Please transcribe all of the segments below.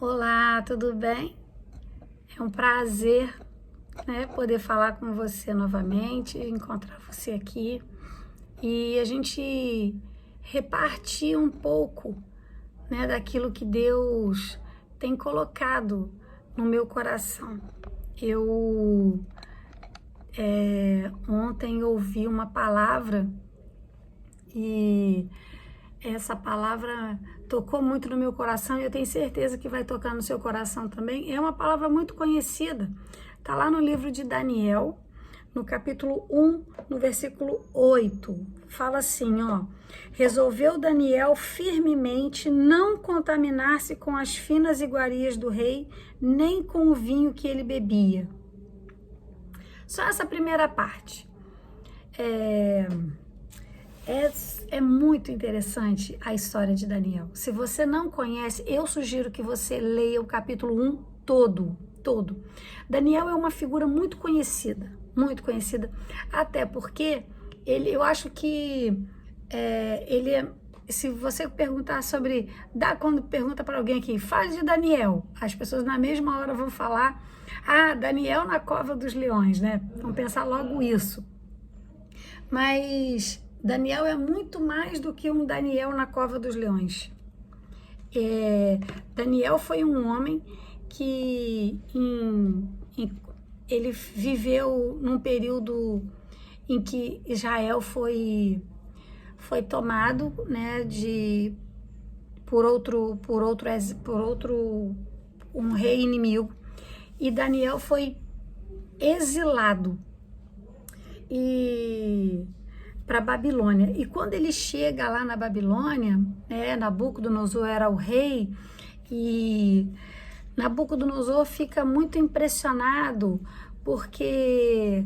Olá, tudo bem? É um prazer, poder falar com você novamente, encontrar você aqui e a gente repartir um pouco, daquilo que Deus tem colocado no meu coração. Eu ontem ouvi uma palavra e essa palavra tocou muito no meu coração e eu tenho certeza que vai tocar no seu coração também. É uma palavra muito conhecida. Está lá no livro de Daniel, no capítulo 1, no versículo 8. Fala assim, ó. Resolveu Daniel firmemente não contaminar-se com as finas iguarias do rei, nem com o vinho que ele bebia. Só essa primeira parte. É muito interessante a história de Daniel. Se você não conhece, eu sugiro que você leia o capítulo 1 todo. Daniel é uma figura muito conhecida, até porque eu acho que se você perguntar quando pergunta para alguém aqui, fale de Daniel, as pessoas na mesma hora vão falar, Daniel na cova dos leões, né? Vão pensar logo isso. Mas Daniel é muito mais do que um Daniel na cova dos leões. Daniel foi um homem que ele viveu num período em que Israel foi tomado, né, por outro um rei inimigo, e Daniel foi exilado para Babilônia. E quando ele chega lá na Babilônia, Nabucodonosor era o rei, e Nabucodonosor fica muito impressionado, porque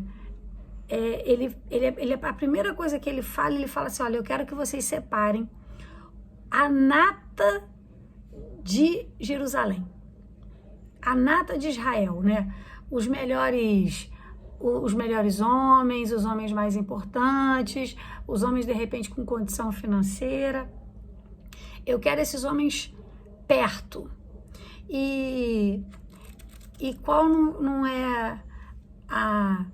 a primeira coisa que ele fala assim, olha, eu quero que vocês separem a nata de Jerusalém, a nata de Israel, né? Os melhores homens, os homens mais importantes, os homens de repente com condição financeira. Eu quero esses homens perto. E qual não é a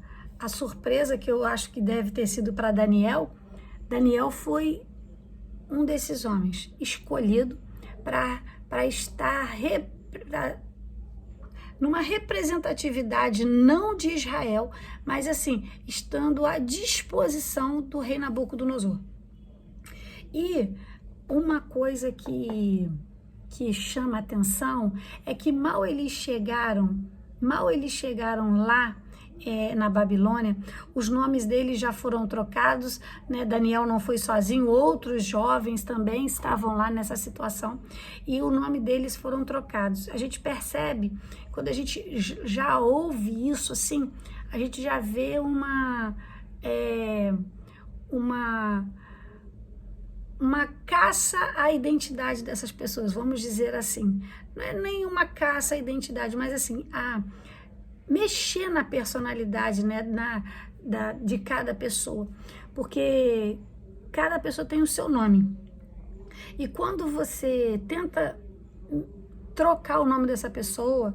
surpresa que eu acho que deve ter sido para Daniel? Daniel foi um desses homens escolhido para estar numa representatividade não de Israel, mas assim, estando à disposição do rei Nabucodonosor. E uma coisa que chama a atenção é que mal eles chegaram lá na Babilônia, os nomes deles já foram trocados, né? Daniel não foi sozinho, outros jovens também estavam lá nessa situação e o nome deles foram trocados. A gente percebe, quando a gente já ouve isso assim, a gente já vê uma caça à identidade dessas pessoas, vamos dizer assim. Não é nem uma caça à identidade, mas assim, mexer na personalidade, né, de cada pessoa, porque cada pessoa tem o seu nome. E quando você tenta trocar o nome dessa pessoa,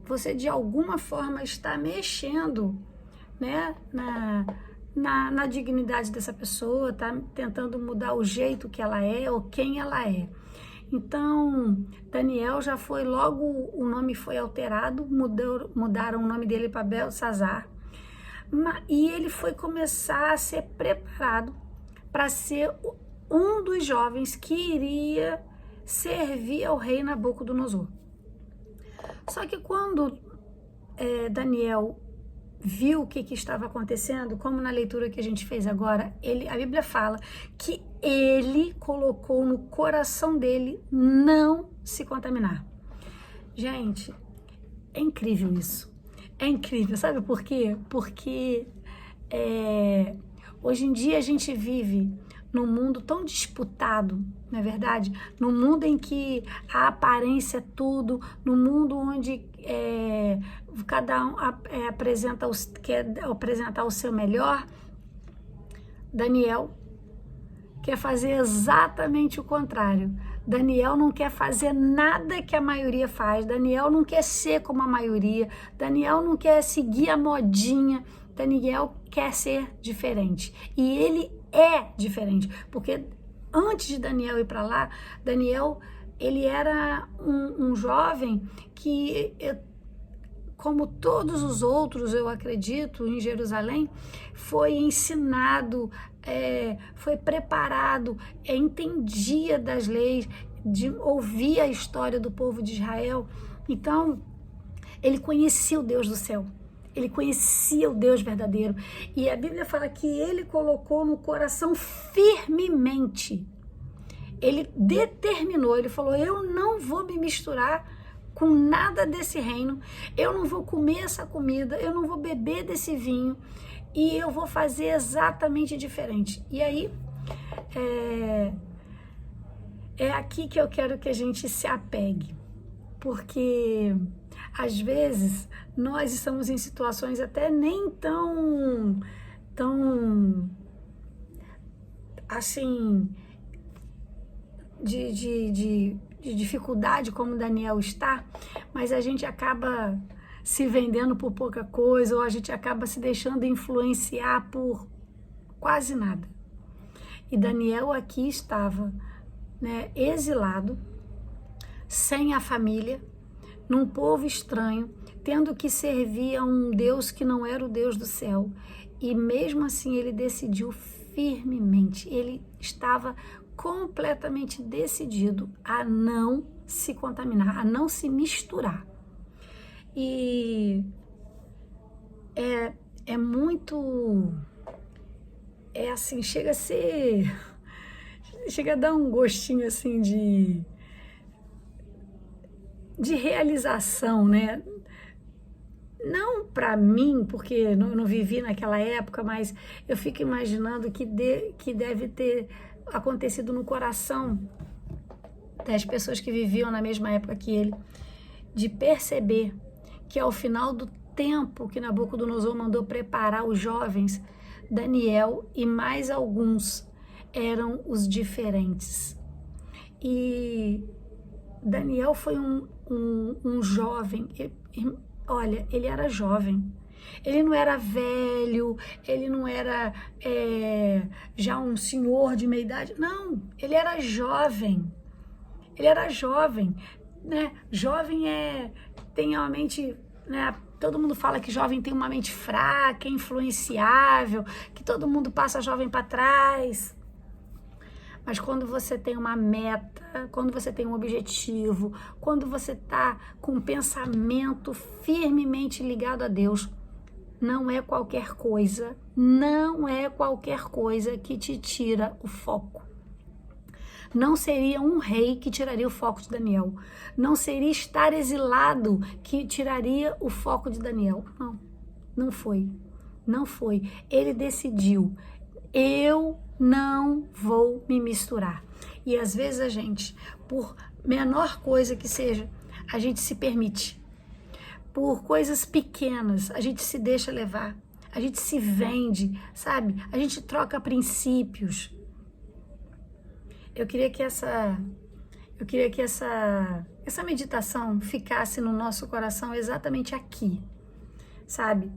você de alguma forma está mexendo, né, na dignidade dessa pessoa, tá tentando mudar o jeito que ela é ou quem ela é. Então, Daniel já foi, logo o nome foi alterado, mudaram o nome dele para Belsazar, e ele foi começar a ser preparado para ser um dos jovens que iria servir ao rei Nabucodonosor. Só que quando Daniel viu o que estava acontecendo, como na leitura que a gente fez agora, a Bíblia fala que ele colocou no coração dele não se contaminar. Gente, é incrível isso. É incrível, sabe por quê? Porque hoje em dia a gente vive num mundo tão disputado, não é verdade? Num mundo em que a aparência é tudo, num mundo onde cada um quer apresentar o seu melhor. Daniel quer fazer exatamente o contrário. Daniel não quer fazer nada que a maioria faz. Daniel não quer ser como a maioria. Daniel não quer seguir a modinha. Daniel quer ser diferente. E ele é diferente. Porque antes de Daniel ir para lá, Daniel, ele era um jovem que, como todos os outros, eu acredito, em Jerusalém, foi ensinado, foi preparado, entendia das leis, ouvia a história do povo de Israel. Então, ele conhecia o Deus do céu. Ele conhecia o Deus verdadeiro. E a Bíblia fala que ele colocou no coração firmemente. Ele determinou, ele falou, eu não vou me misturar com nada desse reino, eu não vou comer essa comida, eu não vou beber desse vinho, e eu vou fazer exatamente diferente. E aí, é aqui que eu quero que a gente se apegue, porque às vezes nós estamos em situações até nem tão assim, de dificuldade como Daniel está, mas a gente acaba se vendendo por pouca coisa, ou a gente acaba se deixando influenciar por quase nada. E Daniel aqui estava, né, exilado, sem a família, num povo estranho, tendo que servir a um Deus que não era o Deus do céu. E mesmo assim ele decidiu firmemente, ele estava completamente decidido a não se contaminar, a não se misturar. E é muito, assim, chega a dar um gostinho assim de realização, né? Não para mim, porque eu não vivi naquela época, mas eu fico imaginando que deve ter acontecido no coração das pessoas que viviam na mesma época que ele, de perceber que ao final do tempo que Nabucodonosor mandou preparar os jovens, Daniel e mais alguns eram os diferentes. E Daniel foi um jovem, olha, ele era jovem. Ele não era velho, ele não era já um senhor de meia idade. Não, ele era jovem. Ele era jovem, né? Jovem tem uma mente, né? Todo mundo fala que jovem tem uma mente fraca, influenciável, que todo mundo passa jovem para trás. Mas quando você tem uma meta, quando você tem um objetivo, quando você está com um pensamento firmemente ligado a Deus, não é qualquer coisa que te tira o foco. Não seria um rei que tiraria o foco de Daniel. Não seria estar exilado que tiraria o foco de Daniel. Não foi. Ele decidiu, eu não vou me misturar. E às vezes a gente, por menor coisa que seja, a gente se permite. Por coisas pequenas, a gente se deixa levar, a gente se vende, sabe? A gente troca princípios. Eu queria que essa meditação ficasse no nosso coração exatamente aqui, sabe?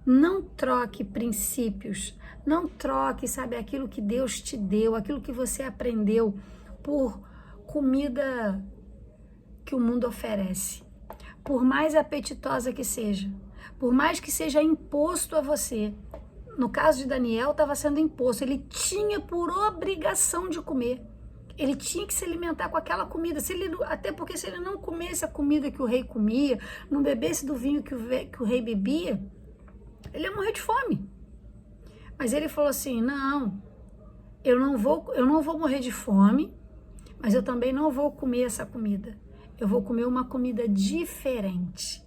Não troque princípios, não troque, sabe, aquilo que Deus te deu, aquilo que você aprendeu por comida que o mundo oferece. Por mais apetitosa que seja, por mais que seja imposto a você. No caso de Daniel, estava sendo imposto, ele tinha por obrigação de comer. Ele tinha que se alimentar com aquela comida, até porque se ele não comesse a comida que o rei comia, não bebesse do vinho que o rei bebia, ele ia morrer de fome. Mas ele falou assim, não, eu não vou morrer de fome, mas eu também não vou comer essa comida. Eu vou comer uma comida diferente,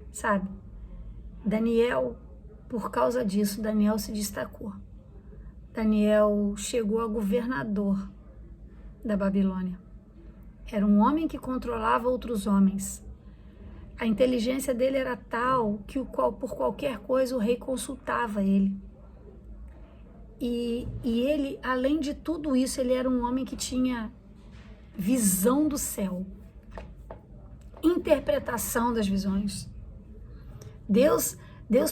sabe? Daniel, por causa disso, Daniel se destacou. Daniel chegou a governador da Babilônia. Era um homem que controlava outros homens. A inteligência dele era tal que por qualquer coisa o rei consultava ele. E ele, além de tudo isso, ele era um homem que tinha visão do céu, interpretação das visões. Deus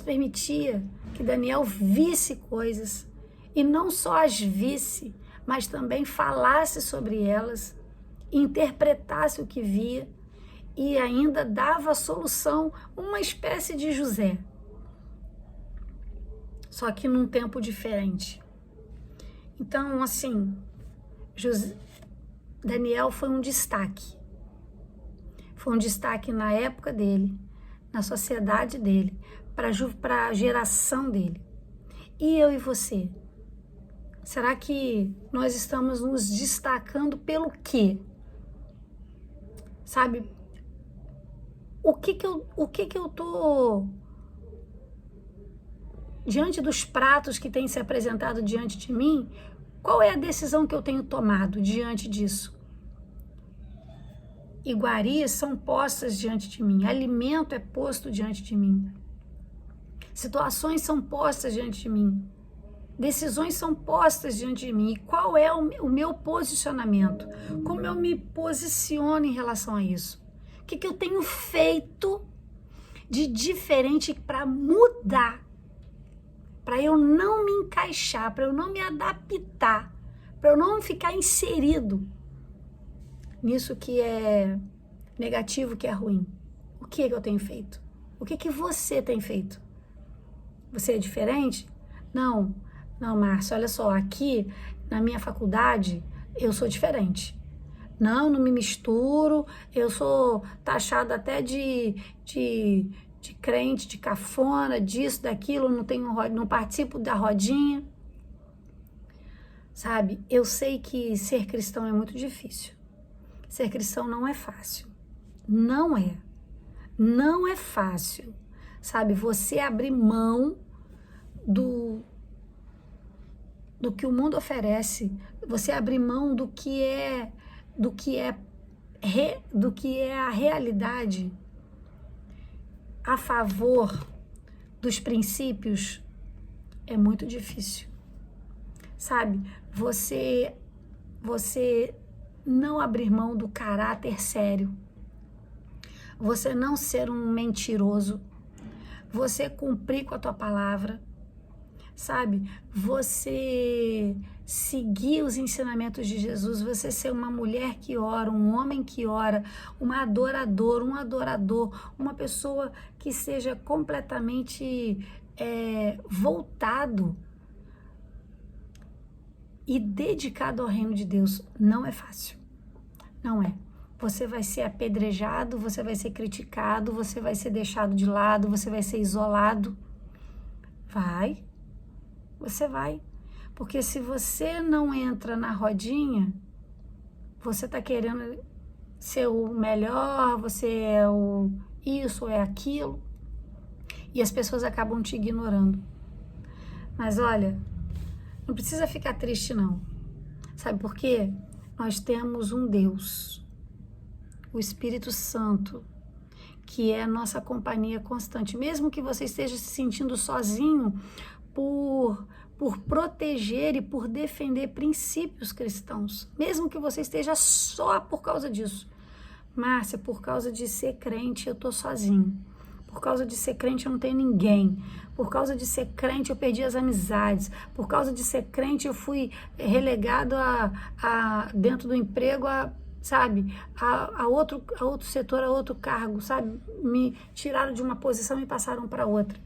permitia que Daniel visse coisas, e não só as visse, mas também falasse sobre elas, interpretasse o que via e ainda dava a solução, uma espécie de José. Só que num tempo diferente. Então, assim, Daniel foi um destaque. Foi um destaque na época dele, na sociedade dele, para a geração dele. E eu e você? Será que nós estamos nos destacando pelo quê? Sabe? O que que eu tô diante dos pratos que têm se apresentado diante de mim? Qual é a decisão que eu tenho tomado diante disso? Iguarias são postas diante de mim, alimento é posto diante de mim, situações são postas diante de mim, decisões são postas diante de mim. E qual é o meu posicionamento? Como eu me posiciono em relação a isso? O que eu tenho feito de diferente para mudar? Para eu não me encaixar, para eu não me adaptar, para eu não ficar inserido nisso que é negativo, que é ruim. O que eu tenho feito? O que você tem feito? Você é diferente? Não, Márcia, olha só, aqui na minha faculdade eu sou diferente. Não me misturo, eu sou taxada até de crente, de cafona, disso, daquilo, não participo da rodinha. Sabe, eu sei que ser cristão é muito difícil. Ser cristão não é fácil. Não é fácil. Sabe, você abrir mão do que o mundo oferece, você abrir mão do que é a realidade a favor dos princípios é muito difícil. Sabe, você não abrir mão do caráter sério, você não ser um mentiroso, você cumprir com a tua palavra, sabe? Você seguir os ensinamentos de Jesus, você ser uma mulher que ora, um homem que ora, um adorador, uma pessoa que seja completamente voltado e dedicado ao reino de Deus. Não é fácil, não é. Você vai ser apedrejado, você vai ser criticado, você vai ser deixado de lado, você vai ser isolado. Você vai. Porque se você não entra na rodinha, você está querendo ser o melhor, você é o isso, é aquilo, e as pessoas acabam te ignorando. Mas olha, não precisa ficar triste não. Sabe por quê? Nós temos um Deus, o Espírito Santo, que é a nossa companhia constante. Mesmo que você esteja se sentindo sozinho, por proteger e por defender princípios cristãos, mesmo que você esteja só por causa disso. Márcia, por causa de ser crente eu tô sozinho, por causa de ser crente eu não tenho ninguém, por causa de ser crente eu perdi as amizades, por causa de ser crente eu fui relegado dentro do emprego a outro setor, a outro cargo, sabe? Me tiraram de uma posição e passaram para outra.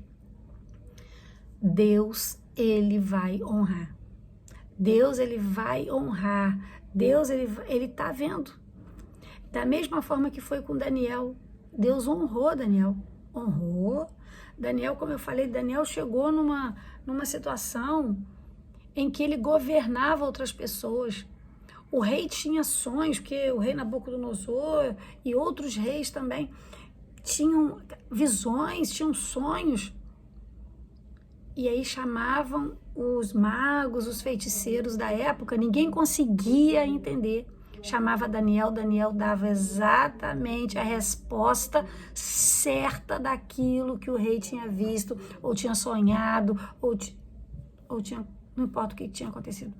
Deus, ele vai honrar. Deus, ele vai honrar. Deus, ele tá vendo. Da mesma forma que foi com Daniel. Deus honrou Daniel. Honrou. Daniel, como eu falei, Daniel chegou numa situação em que ele governava outras pessoas. O rei tinha sonhos, porque o rei Nabucodonosor e outros reis também tinham visões, tinham sonhos. E aí chamavam os magos, os feiticeiros da época, ninguém conseguia entender. Chamava Daniel, Daniel dava exatamente a resposta certa daquilo que o rei tinha visto, ou tinha sonhado, ou tinha, não importa o que tinha acontecido.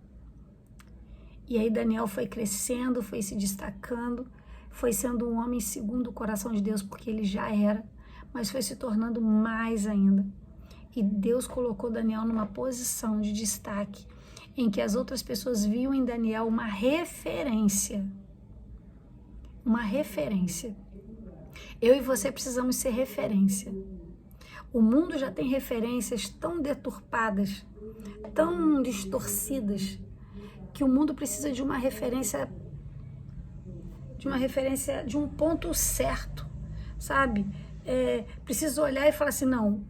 E aí Daniel foi crescendo, foi se destacando, foi sendo um homem segundo o coração de Deus, porque ele já era, mas foi se tornando mais ainda. E Deus colocou Daniel numa posição de destaque, em que as outras pessoas viam em Daniel uma referência. Uma referência. Eu e você precisamos ser referência. O mundo já tem referências tão deturpadas, tão distorcidas, que o mundo precisa de uma referência, de um ponto certo, sabe? Precisa olhar e falar assim, não,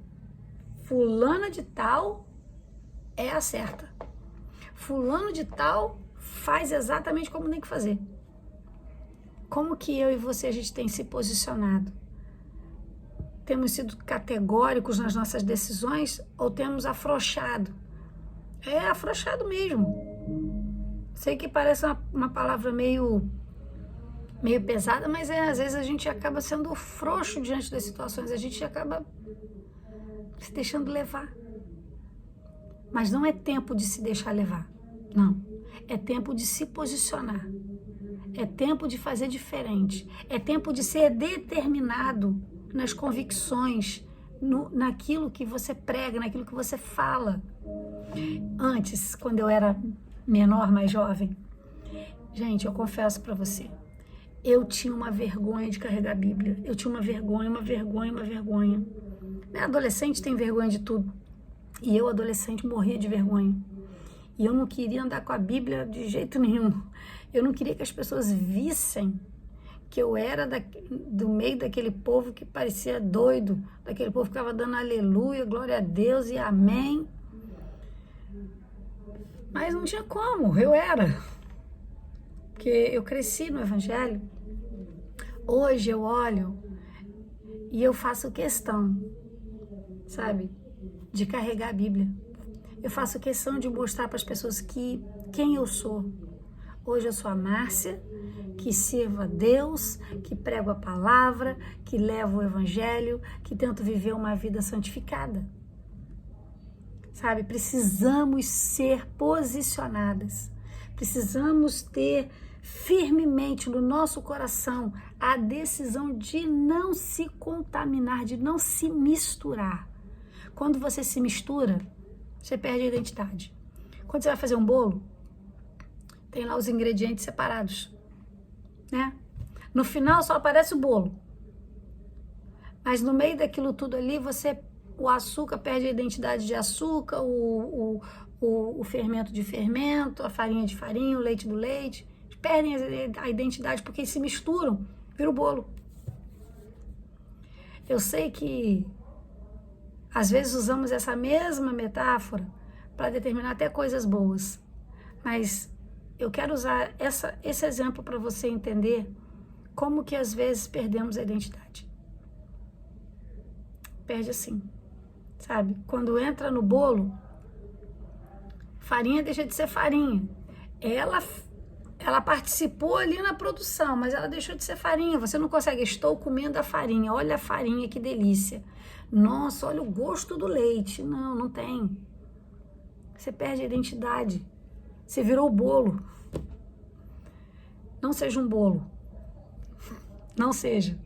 fulana de tal é a certa. Fulano de tal faz exatamente como tem que fazer. Como que eu e você, a gente tem se posicionado? Temos sido categóricos nas nossas decisões ou temos afrouxado? É afrouxado mesmo. Sei que parece uma palavra meio pesada, mas às vezes a gente acaba sendo frouxo diante das situações, a gente acaba se deixando levar. Mas não é tempo de se deixar levar, não. É tempo de se posicionar. É tempo de fazer diferente. É tempo de ser determinado nas convicções, naquilo que você prega, naquilo que você fala. Antes, quando eu era menor, mais jovem, gente, eu confesso para você, eu tinha uma vergonha de carregar a Bíblia. Eu tinha uma vergonha. Adolescente tem vergonha de tudo. E eu, adolescente, morria de vergonha. E eu não queria andar com a Bíblia de jeito nenhum. Eu não queria que as pessoas vissem que eu era do meio daquele povo que parecia doido, daquele povo que ficava dando aleluia, glória a Deus e amém. Mas não tinha como, eu era. Porque eu cresci no Evangelho. Hoje eu olho e eu faço questão, sabe, de carregar a Bíblia. Eu faço questão de mostrar para as pessoas quem eu sou. Hoje eu sou a Márcia, que sirvo a Deus, que prego a palavra, que levo o Evangelho, que tento viver uma vida santificada. Sabe, precisamos ser posicionadas. Precisamos ter firmemente no nosso coração a decisão de não se contaminar, de não se misturar. Quando você se mistura, você perde a identidade. Quando você vai fazer um bolo, tem lá os ingredientes separados, né? No final só aparece o bolo. Mas no meio daquilo tudo ali, o açúcar perde a identidade de açúcar, o fermento de fermento, a farinha de farinha, o leite do leite. Perdem a identidade porque se misturam, vira o bolo. Eu sei que às vezes usamos essa mesma metáfora para determinar até coisas boas, mas eu quero usar esse exemplo para você entender como que às vezes perdemos a identidade. Perde assim, sabe? Quando entra no bolo, farinha deixa de ser farinha. Ela participou ali na produção, mas ela deixou de ser farinha. Você não consegue, estou comendo a farinha. Olha a farinha, que delícia. Nossa, olha o gosto do leite. Não, não tem. Você perde a identidade. Você virou o bolo. Não seja um bolo. Não seja.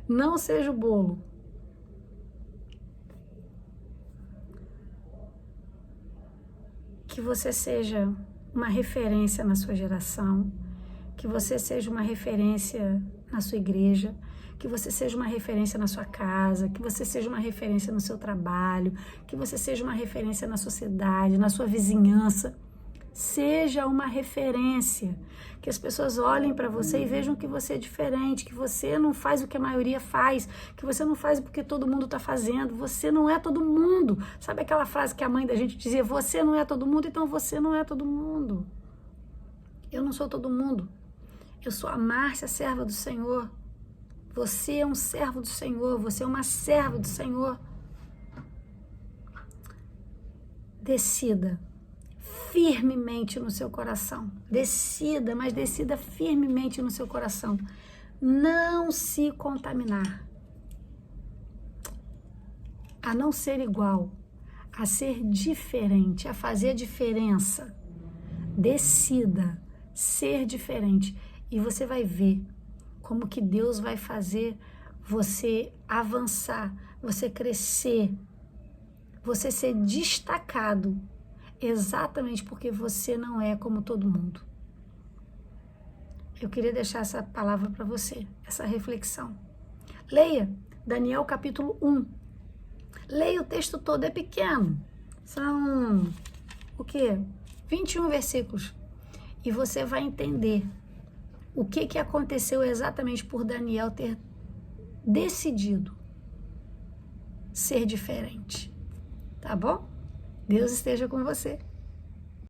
Não seja o bolo. Que você seja uma referência na sua geração, que você seja uma referência na sua igreja, que você seja uma referência na sua casa, que você seja uma referência no seu trabalho, que você seja uma referência na sociedade, na sua vizinhança. Seja uma referência, que as pessoas olhem para você e vejam que você é diferente, que você não faz o que a maioria faz, que você não faz porque todo mundo está fazendo, você não é todo mundo. Sabe aquela frase que a mãe da gente dizia, você não é todo mundo, então você não é todo mundo. Eu não sou todo mundo. Eu sou a Márcia, serva do Senhor. Você é um servo do Senhor, você é uma serva do Senhor. Decida firmemente no seu coração. Decida, mas decida firmemente no seu coração. Não se contaminar. A não ser igual. A ser diferente, a fazer diferença. Decida ser diferente. E você vai ver como que Deus vai fazer você avançar, você crescer, você ser destacado, exatamente porque você não é como todo mundo. Eu queria deixar essa palavra para você, essa reflexão. Leia Daniel capítulo 1. Leia o texto todo, é pequeno. São, o quê? 21 versículos. E você vai entender o que aconteceu exatamente por Daniel ter decidido ser diferente. Tá bom? Deus esteja com você.